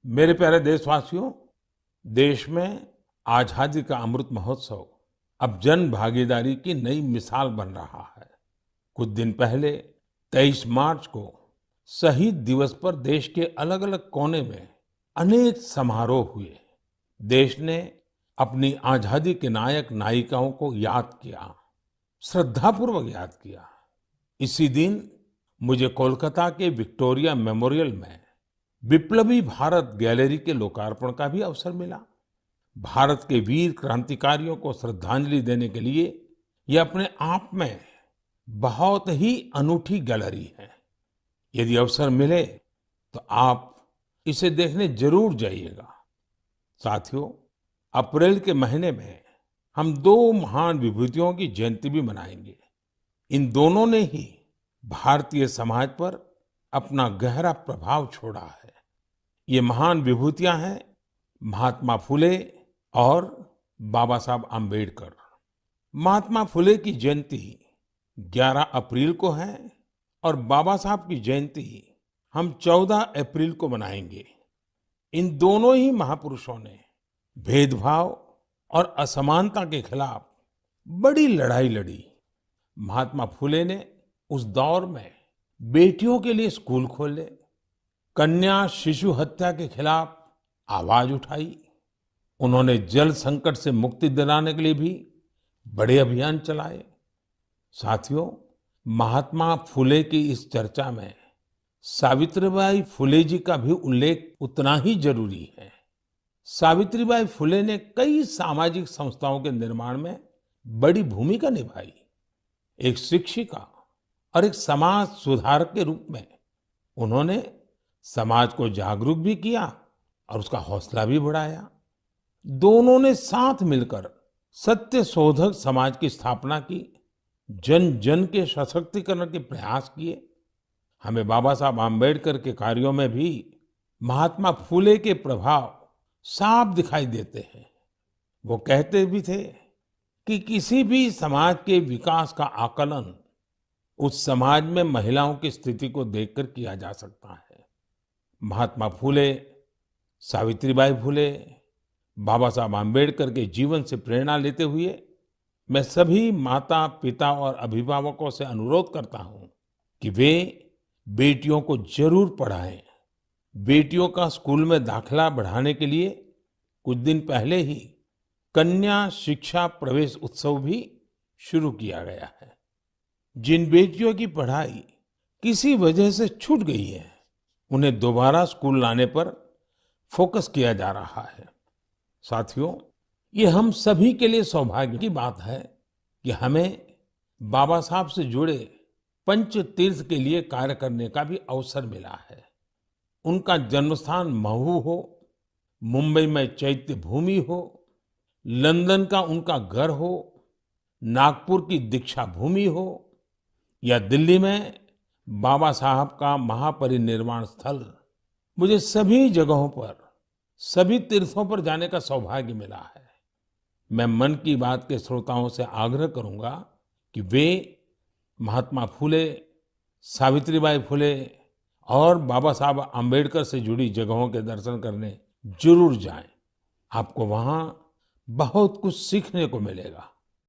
मेरे प्यारे देशवासियों, देश में आजादी का अमृत महोत्सव अब जन भागीदारी की नई मिसाल बन रहा है। कुछ दिन पहले 23 मार्च को शहीद दिवस पर देश के अलग-अलग कोने में अनेक समारोह हुए। देश ने अपनी आजादी के नायक नायिकाओं को याद किया, श्रद्धापूर्वक याद किया। इसी दिन मुझे कोलकाता के विक्टोरिया मेमोरियल में विप्लवी भारत गैलरी के लोकार्पण का भी अवसर मिला। भारत के वीर क्रांतिकारियों को श्रद्धांजलि देने के लिए यह अपने आप में बहुत ही अनूठी गैलरी है। यदि अवसर मिले तो आप इसे देखने जरूर जाइएगा। साथियों, अप्रैल के महीने में हम दो महान विभूतियों की जयंती भी मनाएंगे। इन दोनों ने ही भारतीय समाज पर अपना गहरा प्रभाव छोड़ा है। ये महान विभूतियां हैं महात्मा फुले और बाबा साहब आम्बेडकर। महात्मा फुले की जयंती 11 अप्रैल को है और बाबा साहब की जयंती हम 14 अप्रैल को मनाएंगे। इन दोनों ही महापुरुषों ने भेदभाव और असमानता के खिलाफ बड़ी लड़ाई लड़ी। महात्मा फुले ने उस दौर में बेटियों के लिए स्कूल खोले, कन्या शिशु हत्या के खिलाफ आवाज उठाई। उन्होंने जल संकट से मुक्ति दिलाने के लिए भी बड़े अभियान चलाए। साथियों, महात्मा फुले की इस चर्चा में सावित्रीबाई फुले जी का भी उल्लेख उतना ही जरूरी है। सावित्रीबाई फुले ने कई सामाजिक संस्थाओं के निर्माण में बड़ी भूमिका निभाई। एक शिक्षिका और एक समाज सुधारक के रूप में उन्होंने समाज को जागरूक भी किया और उसका हौसला भी बढ़ाया। दोनों ने साथ मिलकर सत्य शोधक समाज की स्थापना की, जन जन के सशक्तिकरण के प्रयास किए। हमें बाबा साहब आम्बेडकर के कार्यों में भी महात्मा फुले के प्रभाव साफ दिखाई देते हैं। वो कहते भी थे कि किसी भी समाज के विकास का आकलन उस समाज में महिलाओं की स्थिति को देखकर किया जा सकता है। महात्मा फुले, सावित्रीबाई फुले, बाबा साहब आम्बेडकर के जीवन से प्रेरणा लेते हुए मैं सभी माता पिता और अभिभावकों से अनुरोध करता हूं कि वे बेटियों को जरूर पढ़ाएं। बेटियों का स्कूल में दाखिला बढ़ाने के लिए कुछ दिन पहले ही कन्या शिक्षा प्रवेश उत्सव भी शुरू किया गया है। जिन बेटियों की पढ़ाई किसी वजह से छूट गई है, उन्हें दोबारा स्कूल लाने पर फोकस किया जा रहा है। साथियों, ये हम सभी के लिए सौभाग्य की बात है कि हमें बाबा साहब से जुड़े पंच तीर्थ के लिए कार्य करने का भी अवसर मिला है। उनका जन्मस्थान महू हो, मुंबई में चैत्य भूमि हो, लंदन का उनका घर हो, नागपुर की दीक्षा भूमि हो या दिल्ली में बाबा साहब का महापरिनिर्वाण स्थल, मुझे सभी जगहों पर, सभी तीर्थों पर जाने का सौभाग्य मिला है। मैं मन की बात के श्रोताओं से आग्रह करूंगा कि वे महात्मा फुले, सावित्रीबाई फुले और बाबा साहब आम्बेडकर से जुड़ी जगहों के दर्शन करने जरूर जाएं। आपको वहां बहुत कुछ सीखने को मिलेगा।